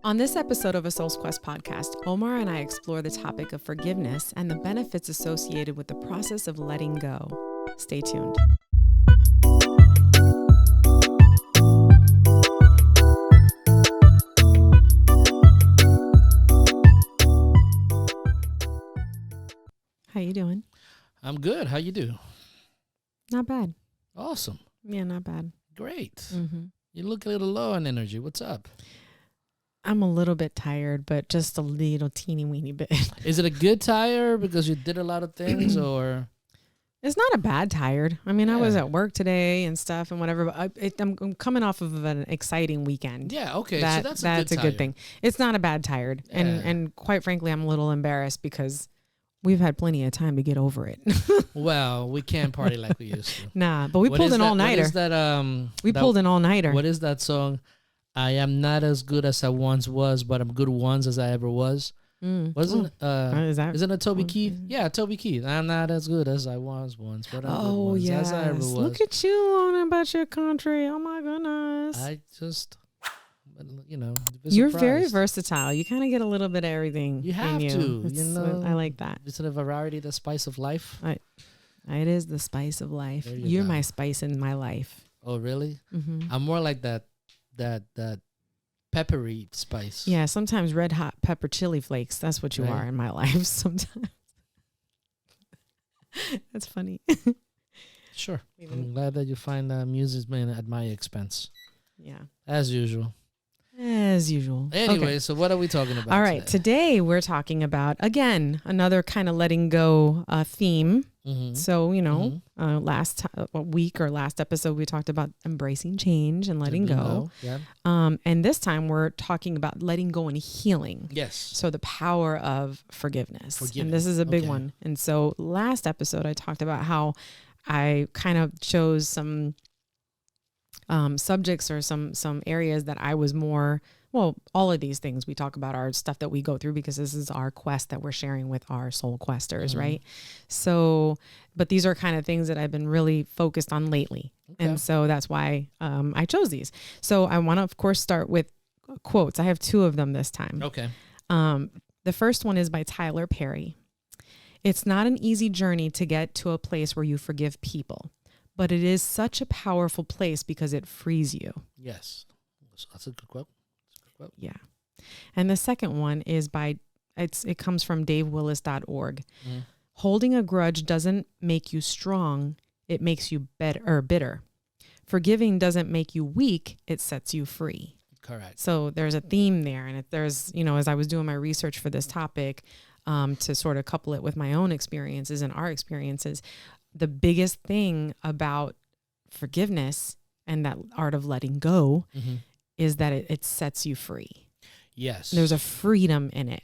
On this episode of a Soul's Quest podcast, Omar and I explore the topic of forgiveness and the benefits associated with the process of letting go. Stay tuned. How you doing? I'm good. How you do? Not bad. Awesome. Yeah, not bad. Great. Mm-hmm. You look a little low on energy. What's up? I'm a little bit tired, but just a little teeny weeny bit. Is it a good tire because you did a lot of things, or? It's not a bad tired. I mean, I was Yeah. at work today and stuff and whatever, but I'm coming off of an exciting weekend. Yeah. Okay. That, so that's a good thing. It's not a bad tired. Yeah. And quite frankly, I'm a little embarrassed because we've had plenty of time to get over it. Well, we can't party like we used to. Nah, but we pulled an all-nighter. What is that? We pulled an all-nighter. What is that song? I am not as good as I once was, but I'm good once as I ever was. Wasn't isn't it Toby Keith? Yeah, Toby Keith. I'm not as good as I was once, but I'm good once as I ever was. Look at you on about your country. Oh my goodness. I just, You're very versatile. You kind of get a little bit of everything. You have to. I like that. Isn't a variety the spice of life? It is the spice of life. You're my spice in my life. Oh, really? Mm-hmm. I'm more like that peppery spice. Yeah, sometimes red hot pepper chili flakes. That's what you are in my life sometimes. That's funny. Sure. I'm glad that you find amusement at my expense. Yeah. As usual. Anyway, okay. So what are we talking about? All right. Today we're talking about, again, another kind of letting go theme. Mm-hmm. So, last week or last episode, we talked about embracing change and letting go. Yeah. And this time we're talking about letting go and healing. Yes. So the power of forgiveness. And this is a big one. And so last episode, I talked about how I kind of chose some subjects or some areas that I was more, all of these things we talk about are stuff that we go through because this is our quest that we're sharing with our soul questers, right? So, but these are kind of things that I've been really focused on lately. Okay. And so that's why I chose these. So I want to, of course, start with quotes. I have two of them this time. Okay. The first one is by Tyler Perry. It's not an easy journey to get to a place where you forgive people, but it is such a powerful place because it frees you. Yes. That's a good quote. Yeah. And the second one is it comes from davewillis.org. Holding a grudge doesn't make you strong. It makes you bitter. Forgiving doesn't make you weak. It sets you free. Correct. So there's a theme there. And there's, as I was doing my research for this topic, to sort of couple it with my own experiences and our experiences, the biggest thing about forgiveness and that art of letting go is that it sets you free. Yes. There's a freedom in it.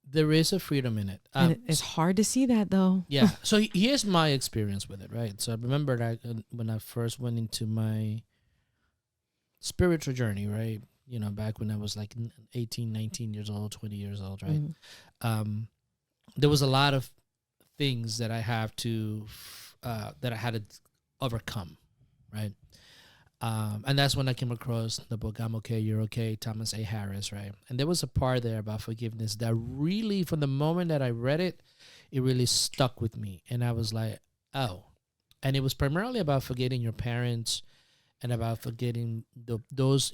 There is a freedom in it. And it's hard to see that, though. Yeah. So here's my experience with it, right? So I remember that when I first went into my spiritual journey, right? Back when I was like 18, 19 years old, 20 years old, right? There was a lot of things that I have to, that I had to overcome, right? And that's when I came across the book, I'm Okay, You're Okay, Thomas A. Harris, right? And there was a part there about forgiveness that really, from the moment that I read it, it really stuck with me. And I was like, oh. And it was primarily about forgetting your parents and about forgetting those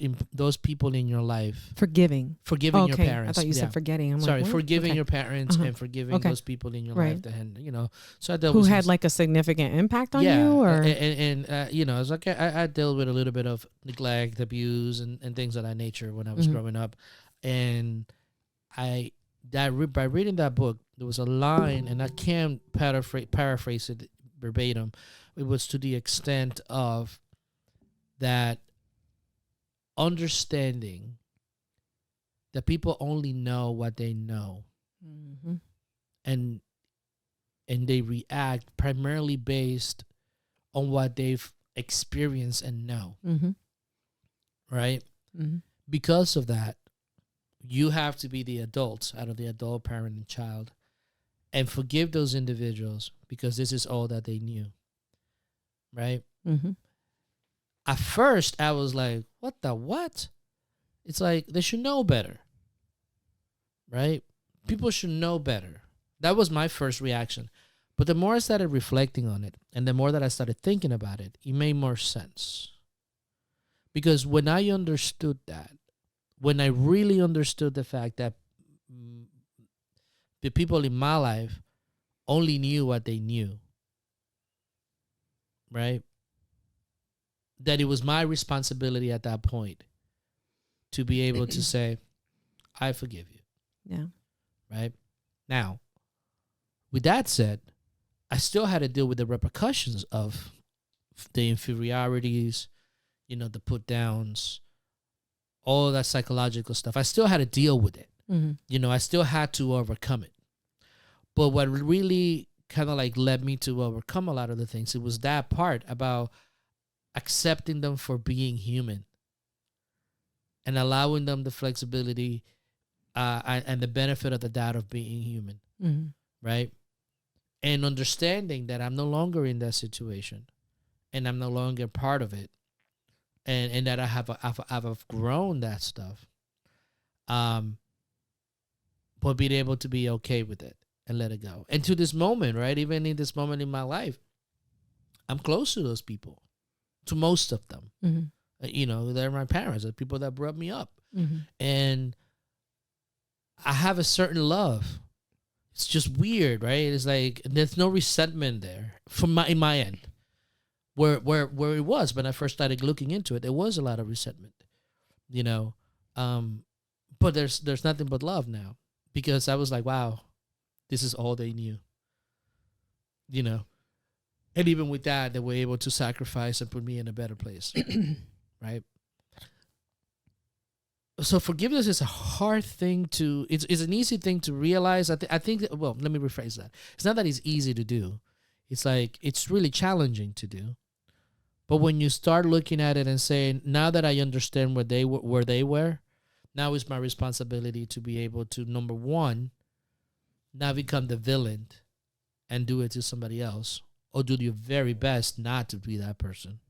people in your life. Forgiving your parents. I thought you said forgetting. I'm Sorry, like, forgiving your parents and forgiving those people in your life that so I dealt who with had like a significant impact on you, or it's like I dealt with a little bit of neglect, abuse, and things of that nature when I was growing up, and by reading that book, there was a line, and I can't paraphrase it verbatim. It was to the extent of that understanding that people only know what they know, and they react primarily based on what they've experienced and know, right? Because of that, you have to be the adult out of the adult, parent, and child, and forgive those individuals because this is all that they knew, right? At first, I was like, what? It's like, they should know better. right? People should know better. That was my first reaction. But the more I started reflecting on it and the more that I started thinking about it, it made more sense. Because when I understood that, when I really understood the fact that the people in my life only knew what they knew, right? That it was my responsibility at that point to be able to say, I forgive you. Yeah. Right? Now, with that said, I still had to deal with the repercussions of the inferiorities, the put downs, all that psychological stuff. I still had to deal with it. Mm-hmm. I still had to overcome it. But what really kind of like led me to overcome a lot of the things, it was that part about accepting them for being human and allowing them the flexibility and the benefit of the doubt of being human, right? And understanding that I'm no longer in that situation and I'm no longer part of it, and that I've grown that stuff, but being able to be okay with it and let it go. And to this moment, right, even in this moment in my life, I'm close to those people, to most of them. They're my parents, they're people that brought me up. And I have a certain love. It's just weird, right? It's like there's no resentment there in my end. Where it was when I first started looking into it, there was a lot of resentment, but there's nothing but love now, because I was like, wow, this is all they knew, and even with that, they were able to sacrifice and put me in a better place, right? So forgiveness is a hard thing to. It's an easy thing to realize. I think. Well, let me rephrase that. It's not that it's easy to do. It's like it's really challenging to do. But when you start looking at it and saying, now that I understand where they were, now it's my responsibility to be able to, number one, not become the villain and do it to somebody else, or do your very best not to be that person,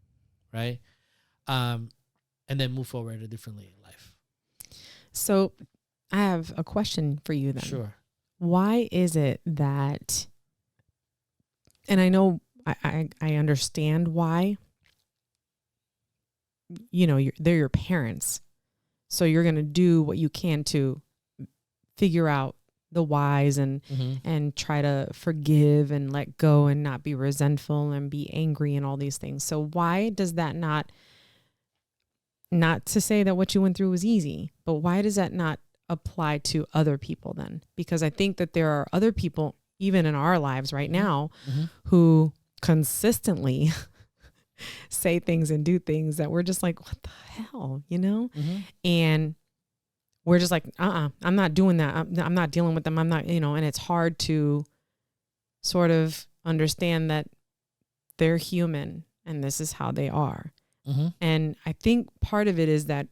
right? And then move forward differently in life. So I have a question for you then. Sure. Why is it that, and I know I understand why, they're your parents. So you're going to do what you can to figure out the whys and try to forgive and let go and not be resentful and be angry and all these things. So why does that not to say that what you went through was easy, but why does that not apply to other people then? Because I think that there are other people, even in our lives right now, who consistently say things and do things that we're just like, what the hell, and we're just like, I'm not doing that. I'm not dealing with them. I'm not, and it's hard to sort of understand that they're human and this is how they are. And I think part of it is that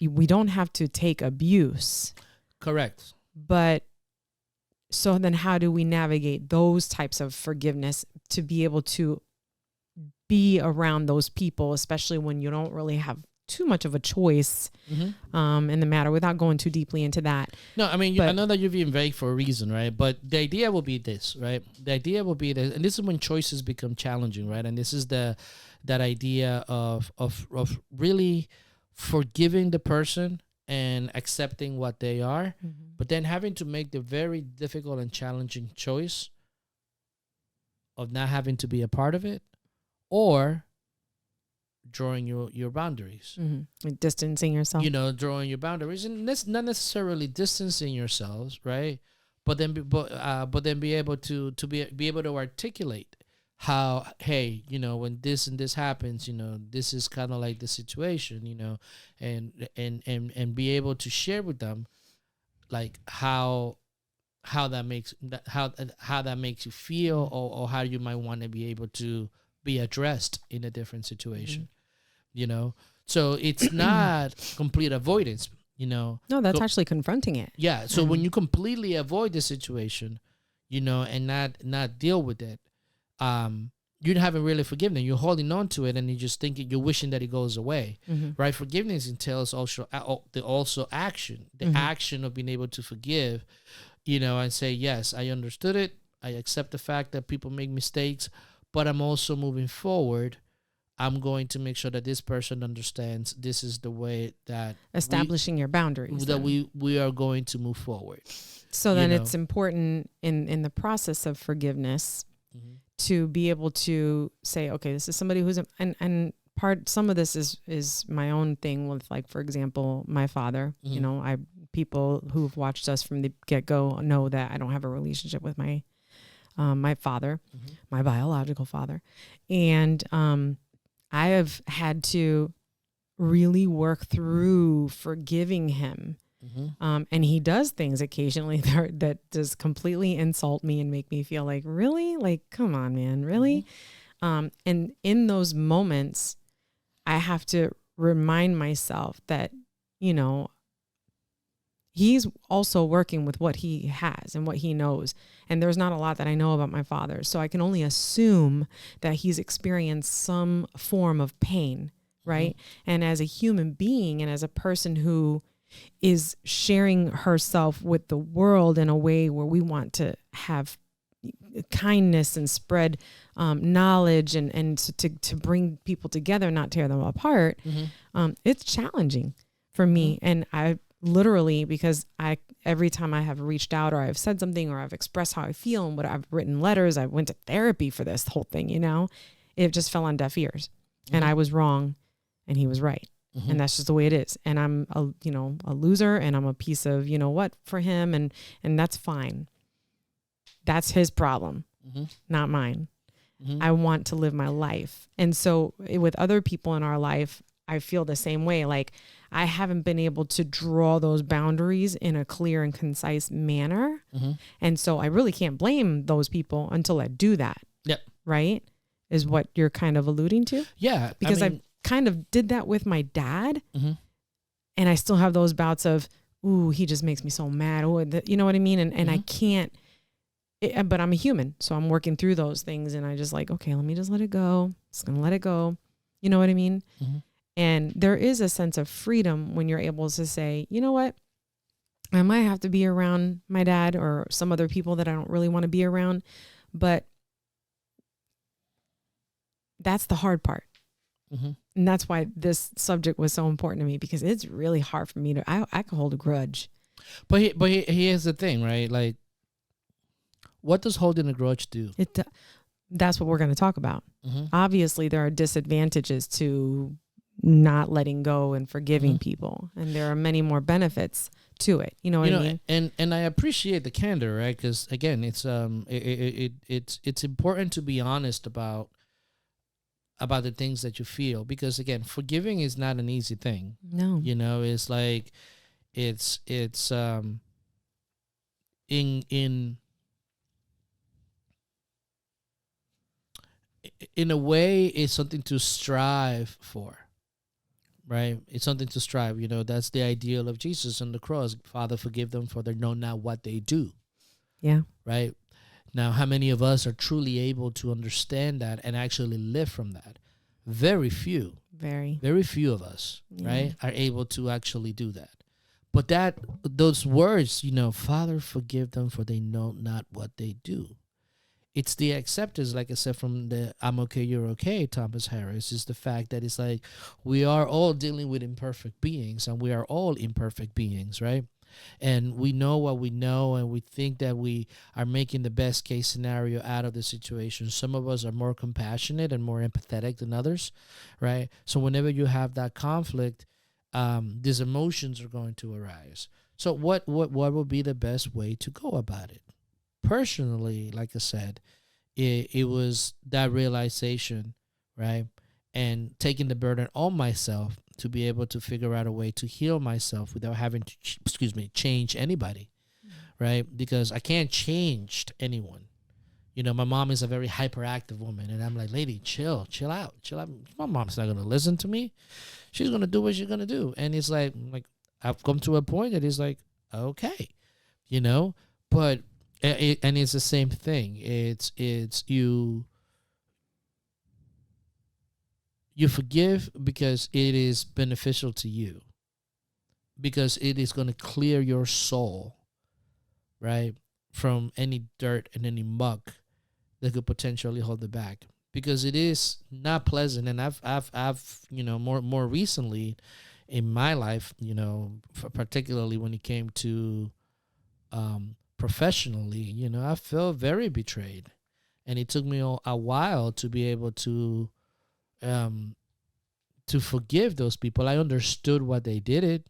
we don't have to take abuse. Correct. But so then how do we navigate those types of forgiveness to be able to be around those people, especially when you don't really have too much of a choice in the matter, without going too deeply into that. No, I mean, I know that you're being vague for a reason, right? But the idea will be this, right? The idea will be this, and this is when choices become challenging, right? And this is that idea of really forgiving the person and accepting what they are, but then having to make the very difficult and challenging choice of not having to be a part of it, or drawing your boundaries. Like distancing yourself. Drawing your boundaries, and that's not necessarily distancing yourselves, right? But then be able to be able to articulate how, hey, when this and this happens, this is kind of like the situation, and be able to share with them, like how that makes you feel, or how you might want to be able to be addressed in a different situation, so it's not complete avoidance, no, that's actually confronting it. Yeah. So when you completely avoid the situation, and not deal with it, you haven't really forgiven them. You're holding on to it, and you're just thinking, you're wishing that it goes away, right? Forgiveness entails also action, the action of being able to forgive, and say, yes, I understood it. I accept the fact that people make mistakes, but I'm also moving forward. I'm going to make sure that this person understands this is the way that establishing your boundaries that we are going to move forward. So then it's important in the process of forgiveness to be able to say, okay, this is somebody who's and some of this is my own thing with, like, for example, my father. People who've watched us from the get-go know that I don't have a relationship with my father, my biological father. And I have had to really work through forgiving him. And he does things occasionally that just completely insult me and make me feel like, really? Like, come on, man, really? And in those moments, I have to remind myself that, he's also working with what he has and what he knows. And there's not a lot that I know about my father. So I can only assume that he's experienced some form of pain, right? And as a human being and as a person who is sharing herself with the world in a way where we want to have kindness and spread knowledge and to bring people together, not tear them apart. It's challenging for me. And I literally, because every time I have reached out or I've said something or I've expressed how I feel and what I've written letters, I went to therapy for this whole thing, it just fell on deaf ears. And I was wrong and he was right. And that's just the way it is. And I'm a loser, and I'm a piece of, what for him. And that's fine. That's his problem, not mine. I want to live my life. And so with other people in our life, I feel the same way. Like, I haven't been able to draw those boundaries in a clear and concise manner. And so I really can't blame those people until I do that. Yep. Right? Is what you're kind of alluding to? Yeah. Because I kind of did that with my dad. And I still have those bouts of, ooh, he just makes me so mad. Ooh, you know what I mean? And I can't, but I'm a human. So I'm working through those things. And I just like, okay, let me just let it go. Just going to let it go. You know what I mean? And there is a sense of freedom when you're able to say, you know what? I might have to be around my dad or some other people that I don't really want to be around. But that's the hard part. And that's why this subject was so important to me, because it's really hard for me to, I can hold a grudge. But here's the thing, right? Like, what does holding a grudge do? That's what we're going to talk about. Obviously, there are disadvantages to not letting go and forgiving people. And there are many more benefits to it. You know what I mean? And I appreciate the candor, right? Because again, it's important to be honest about the things that you feel, because again, forgiving is not an easy thing. No. It's like it's in a way, it's something to strive for, right? It's something to strive. That's the ideal of Jesus on the cross. Father, forgive them, for they know not what they do. Yeah. Right? Now, how many of us are truly able to understand that and actually live from that? Very few. Very few of us, right, are able to actually do that. But those words, Father, forgive them, for they know not what they do. It's the acceptance, like I said, from the I'm okay, you're okay, Thomas Harris, is the fact that it's like we are all dealing with imperfect beings, and we are all imperfect beings, right? And we know what we know, and we think that we are making the best case scenario out of the situation. Some of us are more compassionate and more empathetic than others, right? So whenever you have that conflict, these emotions are going to arise. So what would be the best way to go about it? Personally, like I said, it was that realization, right? And taking the burden on myself to be able to figure out a way to heal myself without having to, change anybody, right? Because I can't change anyone. My mom is a very hyperactive woman, and I'm like, lady, chill out. My mom's not going to listen to me. She's going to do what she's going to do. And it's like I've come to a point that is like, okay, but and it's the same thing. It's you You forgive because it is beneficial to you, because it is going to clear your soul, right, from any dirt and any muck that could potentially hold it back. Because it is not pleasant, and I've more recently in my life, particularly when it came to professionally, I felt very betrayed, and it took me a while to be able to forgive those people. I understood why they did it.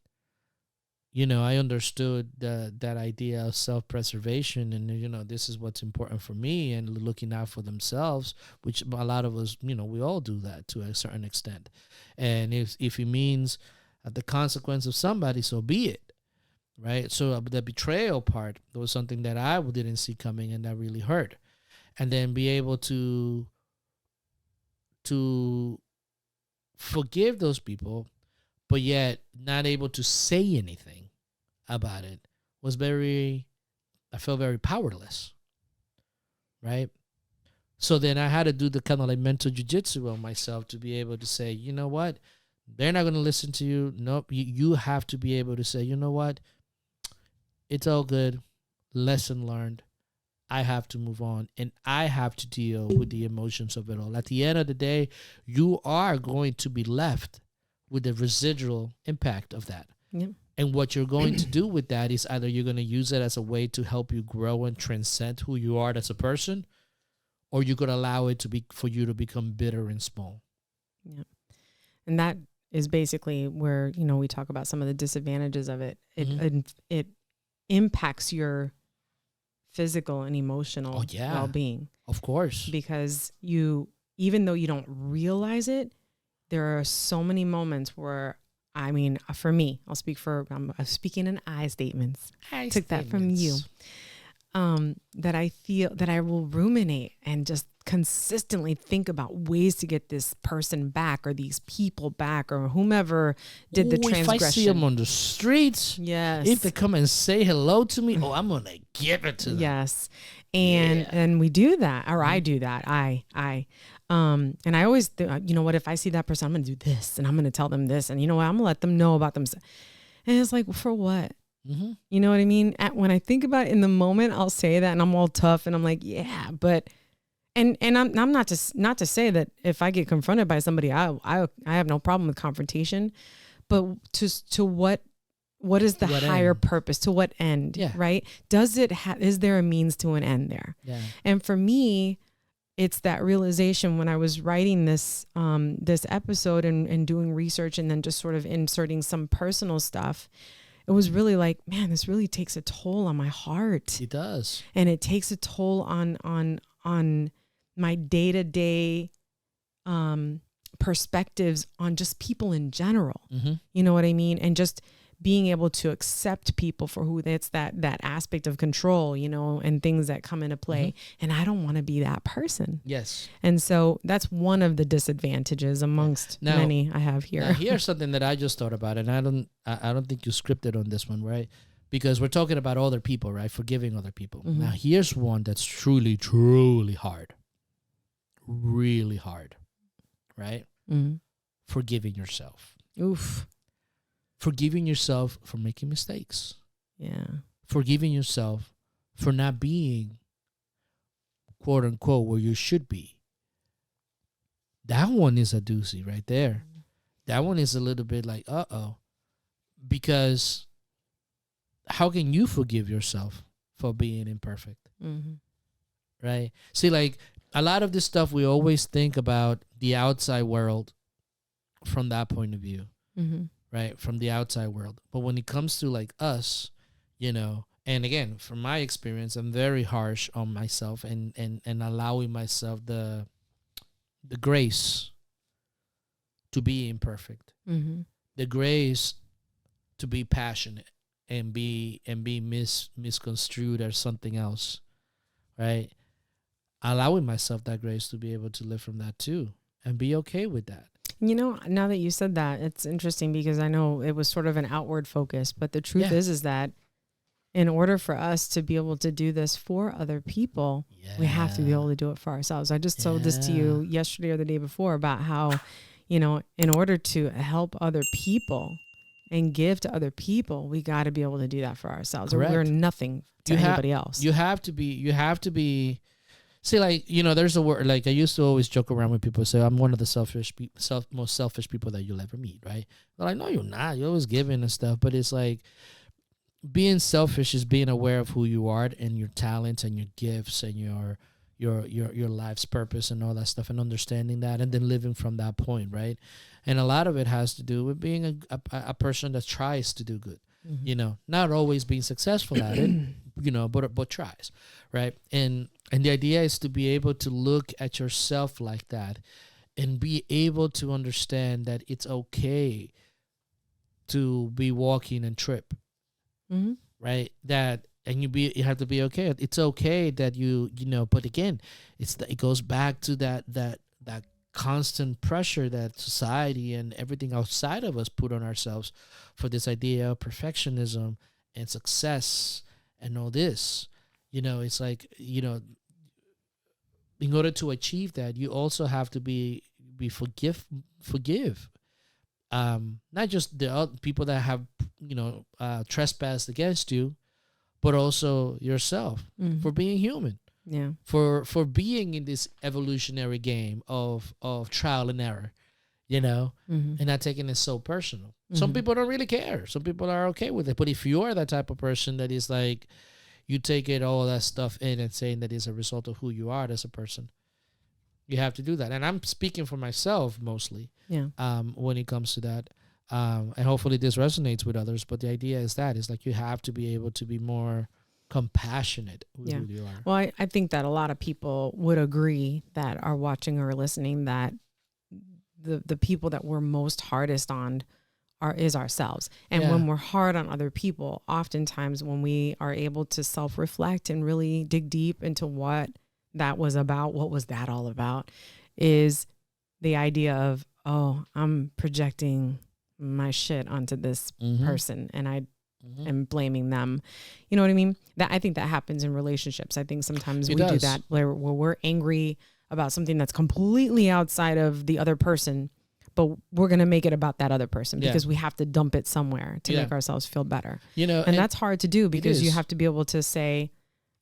I understood that idea of self-preservation, and this is what's important for me, and looking out for themselves, which a lot of us, we all do that to a certain extent. And if it means the consequence of somebody, so be it, right? So the betrayal part was something that I didn't see coming, and that really hurt. And then be able to forgive those people, but yet not able to say anything about it I felt very powerless, right? So then I had to do the kind of like mental jiu-jitsu on myself to be able to say, you know what? They're not going to listen to you. Nope. You have to be able to say, you know what? It's all good. Lesson learned. I have to move on, and I have to deal with the emotions of it all. At the end of the day, you are going to be left with the residual impact of that. Yep. And what you're going to do with that is either you're going to use it as a way to help you grow and transcend who you are as a person, or you're going to allow it for you to become bitter and small. Yeah. And that is basically where, we talk about some of the disadvantages of it. It impacts your physical and emotional well-being. Of course. Because even though you don't realize it, there are so many moments where, for me, I'm speaking in I statements. Took that from you. That I feel that I will ruminate and just consistently think about ways to get this person back, or these people back, or whomever did the transgression. If I see them on the streets, yes. If they come and say hello to me, I'm going to give it to them. Yes. And we do that, or I do that. And I always, if I see that person, I'm going to do this, and I'm going to tell them this, and I'm going to let them know about themselves. And it's like, for what? Mm-hmm. You know what I mean? When I think about it in the moment, I'll say that, and I'm all tough, and I'm like, yeah, but, and I'm not to say that if I get confronted by somebody, I have no problem with confrontation, but to what is the higher purpose? To what end? Yeah. Right? Is there a means to an end there? Yeah. And for me, it's that realization when I was writing this episode and doing research, and then just sort of inserting some personal stuff. It was really like, man, this really takes a toll on my heart. It does. And it takes a toll on my day-to-day perspectives on just people in general. Mm-hmm. You know what I mean? And just being able to accept people for who it's that aspect of control, and things that come into play. Mm-hmm. And I don't want to be that person. Yes. And so that's one of the disadvantages amongst many I have here. Now here's something that I just thought about, and I don't think you scripted on this one, right? Because we're talking about other people, right? Forgiving other people. Mm-hmm. Now here's one that's truly, truly hard. Really hard. Right? Mm-hmm. Forgiving yourself. Oof. Forgiving yourself for making mistakes. Yeah. Forgiving yourself for not being, quote unquote, where you should be. That one is a doozy right there. That one is a little bit like, uh-oh. Because how can you forgive yourself for being imperfect? Mm-hmm. Right? See, like, a lot of this stuff, we always think about the outside world from that point of view. Mm-hmm. Right, from the outside world. But when it comes to like us, and again, from my experience, I'm very harsh on myself and allowing myself the grace to be imperfect, mm-hmm. the grace to be passionate and be misconstrued as something else, right? Allowing myself that grace to be able to live from that too and be okay with that. Now that you said that, it's interesting because I know it was sort of an outward focus, but the truth is that in order for us to be able to do this for other people, we have to be able to do it for ourselves. I just told this to you yesterday or the day before about how, in order to help other people and give to other people, we got to be able to do that for ourselves. Correct. Or we're nothing to anybody else. You have to be. See, like, there's a word, like, I used to always joke around with people, say, I'm one of the most selfish people that you'll ever meet, right? They're like, no, you're not. You're always giving and stuff. But it's like, being selfish is being aware of who you are and your talents and your gifts and your life's purpose and all that stuff, and understanding that, and then living from that point, right? And a lot of it has to do with being a person that tries to do good, not always being successful at it, but tries, right? And the idea is to be able to look at yourself like that and be able to understand that it's okay to be walking and trip, right? That, and you have to be okay. It's okay that but again, it goes back to that constant pressure that society and everything outside of us put on ourselves for this idea of perfectionism and success and all this. It's like, in order to achieve that, you also have to be forgive. Not just the other people that have, trespassed against you, but also yourself for being human. Yeah. For being in this evolutionary game of trial and error, and not taking it so personal. Some people don't really care. Some people are okay with it. But if you are that type of person that is like, you take all that stuff in and saying that is a result of who you are as a person, you have to do that. And I'm speaking for myself mostly. Yeah. When it comes to that. And hopefully this resonates with others. But the idea is like, you have to be able to be more compassionate with who you are. Well, I think that a lot of people would agree that are watching or listening that the people that we're most hardest on is ourselves. And when we're hard on other people, oftentimes when we are able to self-reflect and really dig deep into what that was about, what was that all about, is the idea of, oh, I'm projecting my shit onto this person and I am blaming them. You know what I mean? I think that happens in relationships. I think sometimes we do that where we're angry about something that's completely outside of the other person, but we're going to make it about that other person because we have to dump it somewhere to make ourselves feel better. And that's hard to do because you have to be able to say,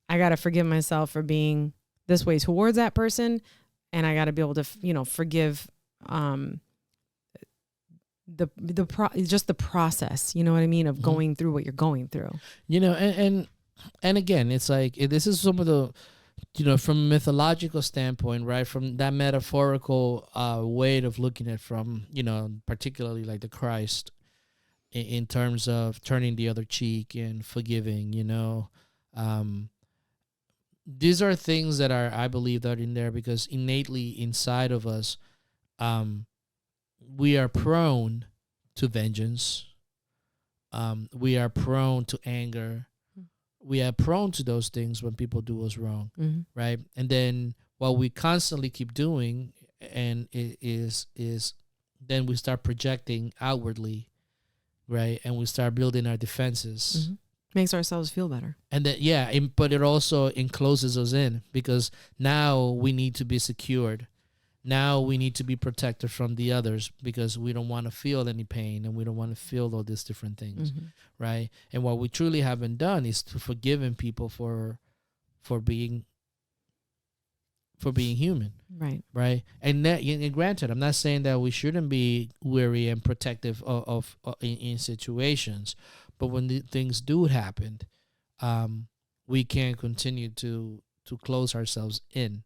I got to forgive myself for being this way towards that person. And I got to be able to, forgive, just the process, you know what I mean, of going through what you're going through. And again, it's like, this is some of the, from a mythological standpoint, right, from that metaphorical way of looking at from, particularly like the Christ in terms of turning the other cheek and forgiving, these are things that are, I believe, that are in there because innately inside of us, we are prone to vengeance. We are prone to anger. We are prone to those things when people do us wrong, right? And then what we constantly keep doing, and it is then we start projecting outwardly, right? And we start building our defenses. Makes ourselves feel better. And then, but it also encloses us in because now we need to be secured. Now we need to be protected from the others because we don't want to feel any pain and we don't want to feel all these different things, right? And what we truly haven't done is to forgiving people for being human, right? And granted, I'm not saying that we shouldn't be wary and protective of in situations, but when things do happen, we can't continue to close ourselves in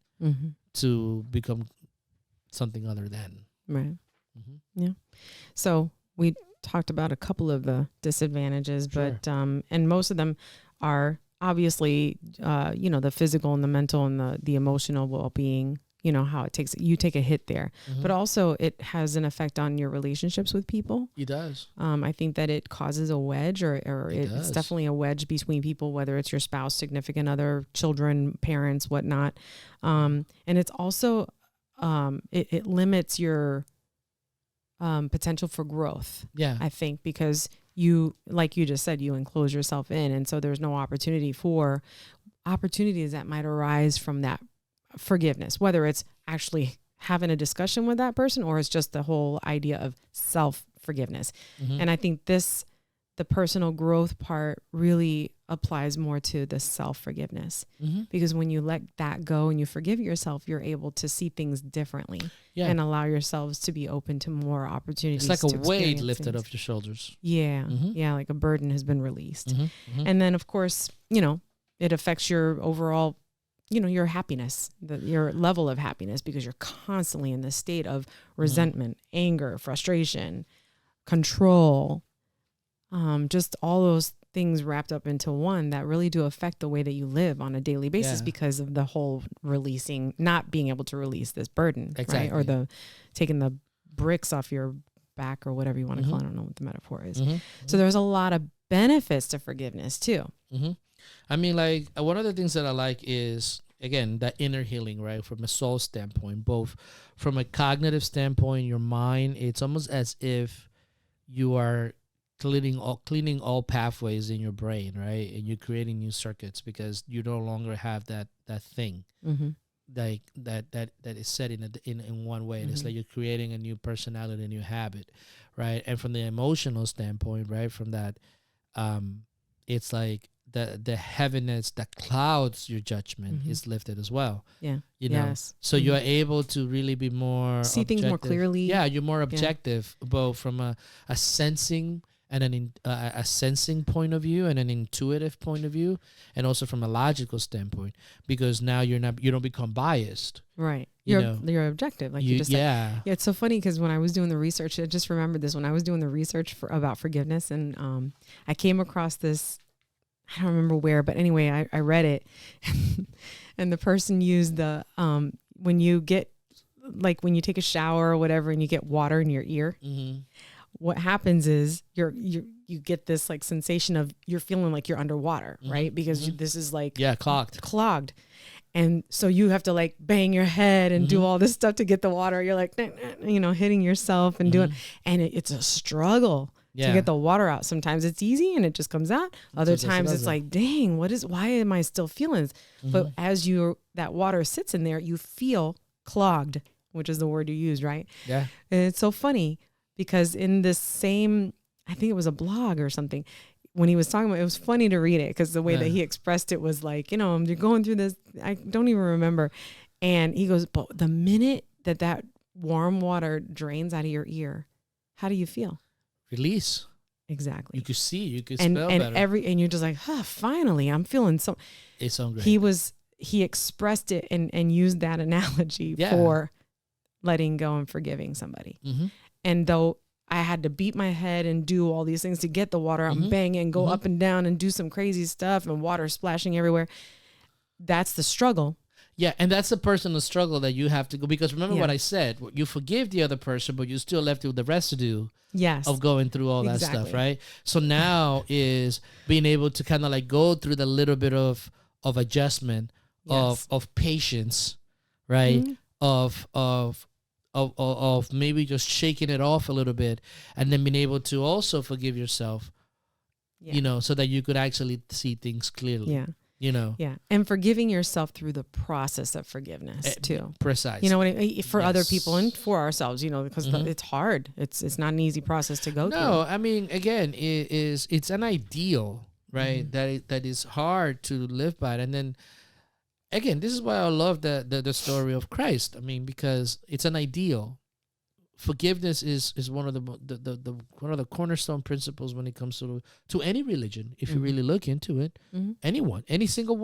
to become something other than. Right. Yeah. So we talked about a couple of the disadvantages, but and most of them are obviously, the physical and the mental and the emotional well-being, how you take a hit there, but also it has an effect on your relationships with people. It does. I think that it causes a wedge or it's definitely a wedge between people, whether it's your spouse, significant other, children, parents, whatnot. And it's also, it limits your potential for growth. Yeah. I think because you, like you just said, you enclose yourself in. And so there's no opportunities that might arise from that forgiveness, whether it's actually having a discussion with that person, or it's just the whole idea of self-forgiveness. And I think the personal growth part really applies more to the self-forgiveness, because when you let that go and you forgive yourself, you're able to see things differently and allow yourselves to be open to more opportunities. It's like to a weight lifted things. off your shoulders. Yeah. Yeah. Like a burden has been released. And then of course, it affects your overall, your happiness, your level of happiness, because you're constantly in this state of resentment, anger, frustration, control, just all those things wrapped up into one that really do affect the way that you live on a daily basis because of the whole not being able to release this burden, right? Or taking the bricks off your back, or whatever you want to call it. I don't know what the metaphor is. So there's a lot of benefits to forgiveness too. I mean, like, one of the things that I like is, again, that inner healing, right? From a soul standpoint, both from a cognitive standpoint, your mind, it's almost as if you are cleaning all pathways in your brain, right? And you're creating new circuits because you no longer have that thing like that is set in one way. And it's like you're creating a new personality, a new habit, right? And from the emotional standpoint, right, from that, it's like the heaviness that clouds your judgment is lifted as well. Yeah. So you're able to really be more see things more clearly. Yeah, you're more objective, both from a sensing and a sensing point of view and an intuitive point of view, and also from a logical standpoint, because now you don't become biased. Right. You're objective, like you just said. Yeah, it's so funny because when I was doing the research, I just remembered this when I was doing the research about forgiveness, and I came across this. I don't remember where, but anyway, I read it, and the person used the when you take a shower or whatever, and you get water in your ear. What happens is you get this like sensation of you're feeling like you're underwater, right? Because this is like clogged. And so you have to like bang your head and do all this stuff to get the water. You're like, hitting yourself and doing, and it's a struggle to get the water out. Sometimes it's easy and it just comes out. Other times it's like, dang, why am I still feeling this? But as that water sits in there, you feel clogged, which is the word you use, right? Yeah. And it's so funny because in this same, I think it was a blog or something, when he was talking about it, was funny to read it because the way that he expressed it was like, you're going through this, I don't even remember. And he goes, but the minute that warm water drains out of your ear, how do you feel? Release. Exactly. You could see, you could smell better. And you're just like, finally, I'm feeling so. It's so great. He expressed it and used that analogy for letting go and forgiving somebody. And though I had to beat my head and do all these things to get the water out and bang it and go up and down and do some crazy stuff and water splashing everywhere. That's the struggle. Yeah, and that's the personal struggle that you have to go. Because remember what I said, you forgive the other person, but you're still left with the residue of going through all that stuff, right? So now is being able to kind of like go through the little bit of adjustment, of patience, right? Of maybe just shaking it off a little bit, and then being able to also forgive yourself, so that you could actually see things clearly. Yeah. And forgiving yourself through the process of forgiveness too. Precise. For other people and for ourselves, because it's hard. It's not an easy process to go through. No, I mean, again, it's an ideal, right? That is hard to live by. And then again, this is why I love the story of Christ. I mean, because it's an ideal. Forgiveness is one of the cornerstone principles when it comes to any religion. If you really look into it, anyone, every single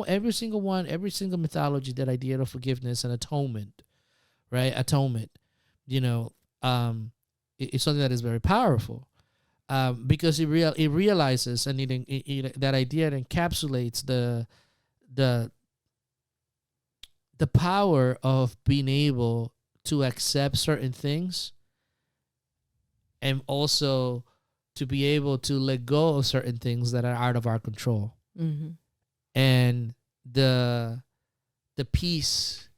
mythology, that idea of forgiveness and atonement, right? Atonement, it's something that is very powerful, because it realizes and that idea encapsulates the power of being able to accept certain things, and also to be able to let go of certain things that are out of our control. And the peace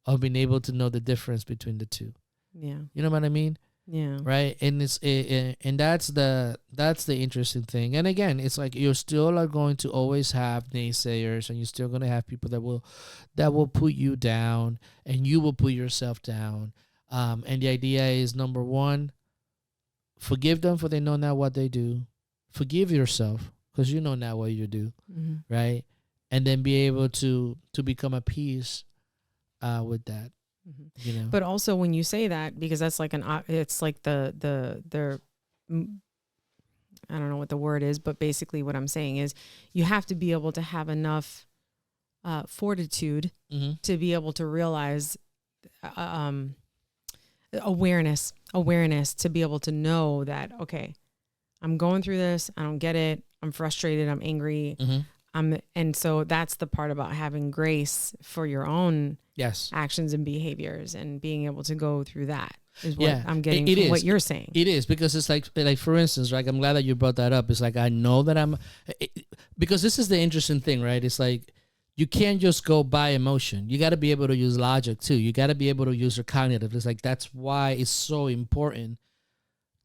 of being able to know the difference between the two. Yeah. You know what I mean? Yeah. Right. And and that's the interesting thing. And again, it's like you still are going to always have naysayers, and you're still going to have people that will put you down, and you will put yourself down. And the idea is, number one, forgive them for they know not what they do. Forgive yourself because you know not what you do, right? And then be able to become at peace with that, you know. But also when you say that, because that's like it's like the I don't know what the word is, but basically what I'm saying is you have to be able to have enough fortitude to be able to realize awareness to be able to know that, okay, I'm going through this. I don't get it. I'm frustrated. I'm angry. And so that's the part about having grace for your own actions and behaviors and being able to go through that is what I'm getting from what you're saying. It is, because it's like for instance, like, I'm glad that you brought that up. It's like, I know that because this is the interesting thing, right? It's like, you can't just go by emotion. You got to be able to use logic too. You got to be able to use your cognitive. It's like, that's why it's so important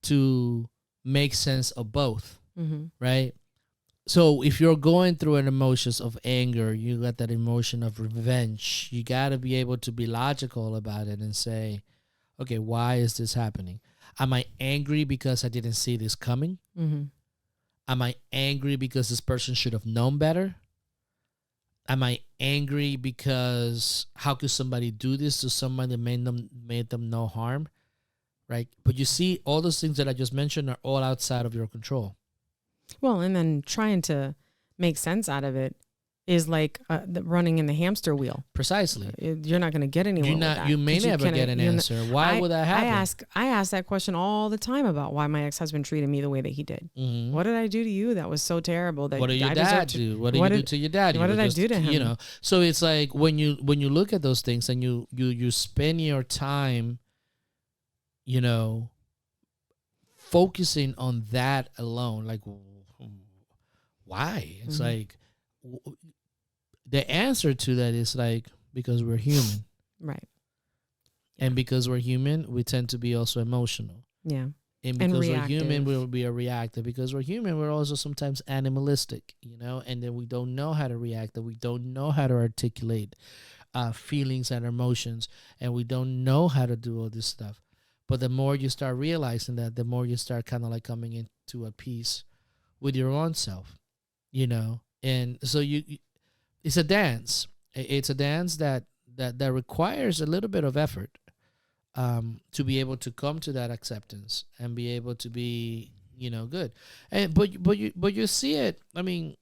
to make sense of both, right? So if you're going through an emotions of anger, you got that emotion of revenge, you got to be able to be logical about it and say, okay, why is this happening? Am I angry because I didn't see this coming? Am I angry because this person should have known better? Am I angry because how could somebody do this to someone that made them no harm? Right? But you see, all those things that I just mentioned are all outside of your control. Well, and then trying to make sense out of it is like running in the hamster wheel. Precisely. You're not going to get anywhere with that. You may never get an answer. Why would that happen? I ask that question all the time about why my ex-husband treated me the way that he did. What did I do to you that was so terrible? That what did your dad do? What did you do to your dad? What did I do to him? You know. So it's like when you look at those things and you spend your time, you know, focusing on that alone, like, why? It's like, the answer to that is like, because we're human. Right. And because we're human, we tend to be also emotional. Yeah. And because we're human, we'll be a reactor. Because we're human, we're also sometimes animalistic, you know, and then we don't know how to react, and we don't know how to articulate feelings and emotions, and we don't know how to do all this stuff. But the more you start realizing that, the more you start kind of like coming into a peace with your own self, you know. And so it's a dance. It's a dance that requires a little bit of effort to be able to come to that acceptance and be able to be, you know, good. And but you see it. I mean,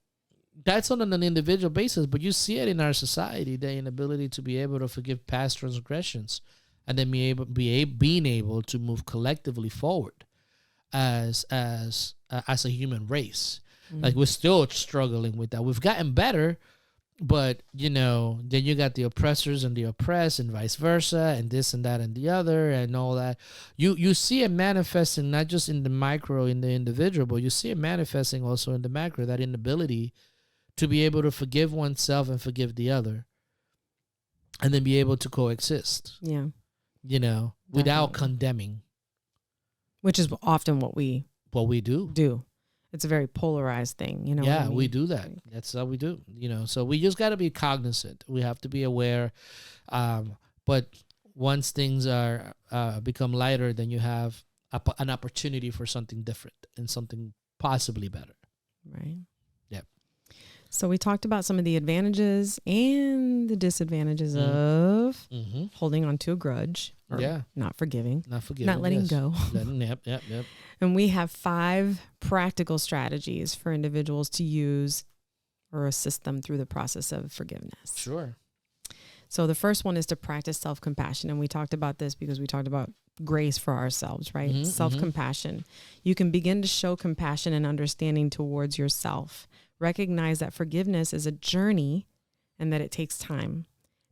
that's on an individual basis, but you see it in our society, the inability to be able to forgive past transgressions, and then being able to move collectively forward as a human race. Like, we're still struggling with that. We've gotten better, but, you know, then you got the oppressors and the oppressed and vice versa, and this and that and the other and all that. You see it manifesting not just in the micro, in the individual, but you see it manifesting also in the macro, that inability to be able to forgive oneself and forgive the other, and then be able to coexist. Yeah. You know, without condemning. Which is often what we do. It's a very polarized thing, you know. Yeah, what I mean? we do that. That's how we do, you know. So we just got to be cognizant. We have to be aware. But once things are become lighter, then you have an opportunity for something different and something possibly better. Right. Yep. So we talked about some of the advantages and the disadvantages of holding on to a grudge. Or not forgiving. Not letting go. Yep. And we have 5 practical strategies for individuals to use or assist them through the process of forgiveness. Sure. So the first one is to practice self-compassion. And we talked about this because we talked about grace for ourselves, right? Self-compassion. You can begin to show compassion and understanding towards yourself. Recognize that forgiveness is a journey and that it takes time.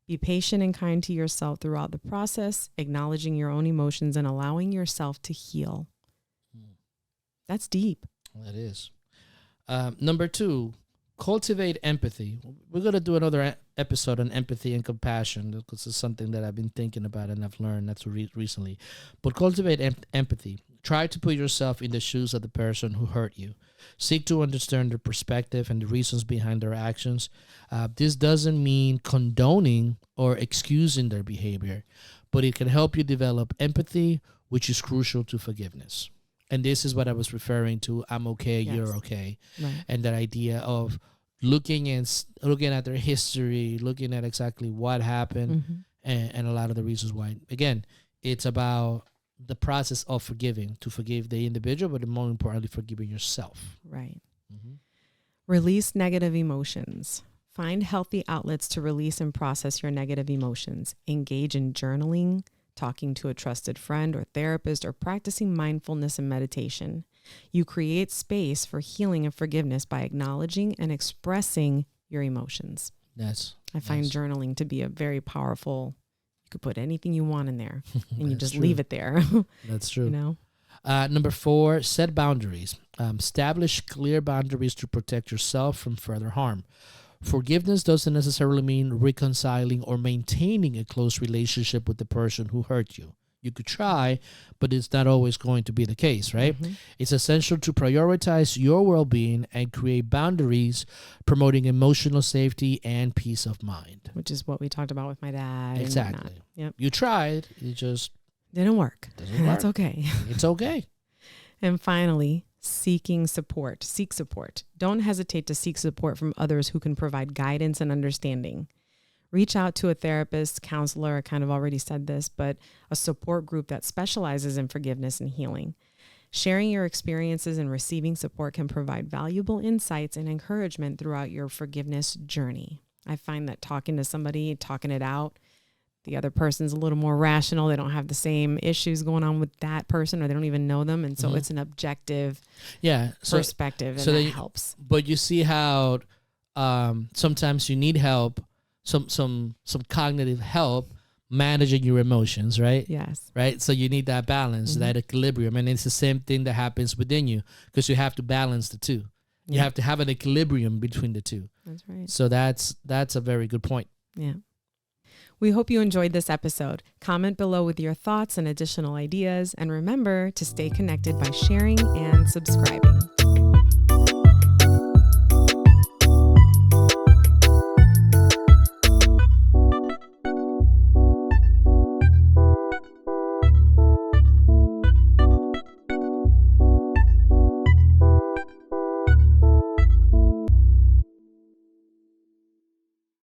Be patient and kind to yourself throughout the process, acknowledging your own emotions and allowing yourself to heal. That's deep. That is. Number 2, cultivate empathy. We're going to do another episode on empathy and compassion because it's something that I've been thinking about and I've learned that's recently. But cultivate empathy. Try to put yourself in the shoes of the person who hurt you. Seek to understand their perspective and the reasons behind their actions. This doesn't mean condoning or excusing their behavior, but it can help you develop empathy, which is crucial to forgiveness. And this is what I was referring to. I'm okay, you're okay. Right. And that idea of looking at their history, looking at exactly what happened, and a lot of the reasons why. Again, it's about the process of forgiving, to forgive the individual, but more importantly, forgiving yourself. Right. Release negative emotions. Find healthy outlets to release and process your negative emotions. Engage in journaling, talking to a trusted friend or therapist, or practicing mindfulness and meditation. You create space for healing and forgiveness by acknowledging and expressing your emotions. Yes. I find journaling to be a very powerful, you could put anything you want in there and you just leave it there. That's true. You know? Number 4, set boundaries. Establish clear boundaries to protect yourself from further harm. Forgiveness doesn't necessarily mean reconciling or maintaining a close relationship with the person who hurt you. You could try, but it's not always going to be the case, right? It's essential to prioritize your well-being and create boundaries, promoting emotional safety and peace of mind. Which is what we talked about with my dad. Exactly. Yep. You tried, it just didn't work. doesn't work. That's okay. It's okay. And finally, seeking support. Seek support. Don't hesitate to seek support from others who can provide guidance and understanding. Reach out to a therapist, counselor. I kind of already said this, but a support group that specializes in forgiveness and healing. Sharing your experiences and receiving support can provide valuable insights and encouragement throughout your forgiveness journey. I find that talking to somebody, talking it out, the other person's a little more rational. They don't have the same issues going on with that person, or they don't even know them. And so it's an objective perspective, and that helps. But you see how sometimes you need help, some cognitive help managing your emotions, right? Yes. Right? So you need that balance, that equilibrium. And it's the same thing that happens within you, because you have to balance the two. You have to have an equilibrium between the two. That's right. So that's a very good point. Yeah. We hope you enjoyed this episode. Comment below with your thoughts and additional ideas. And remember to stay connected by sharing and subscribing.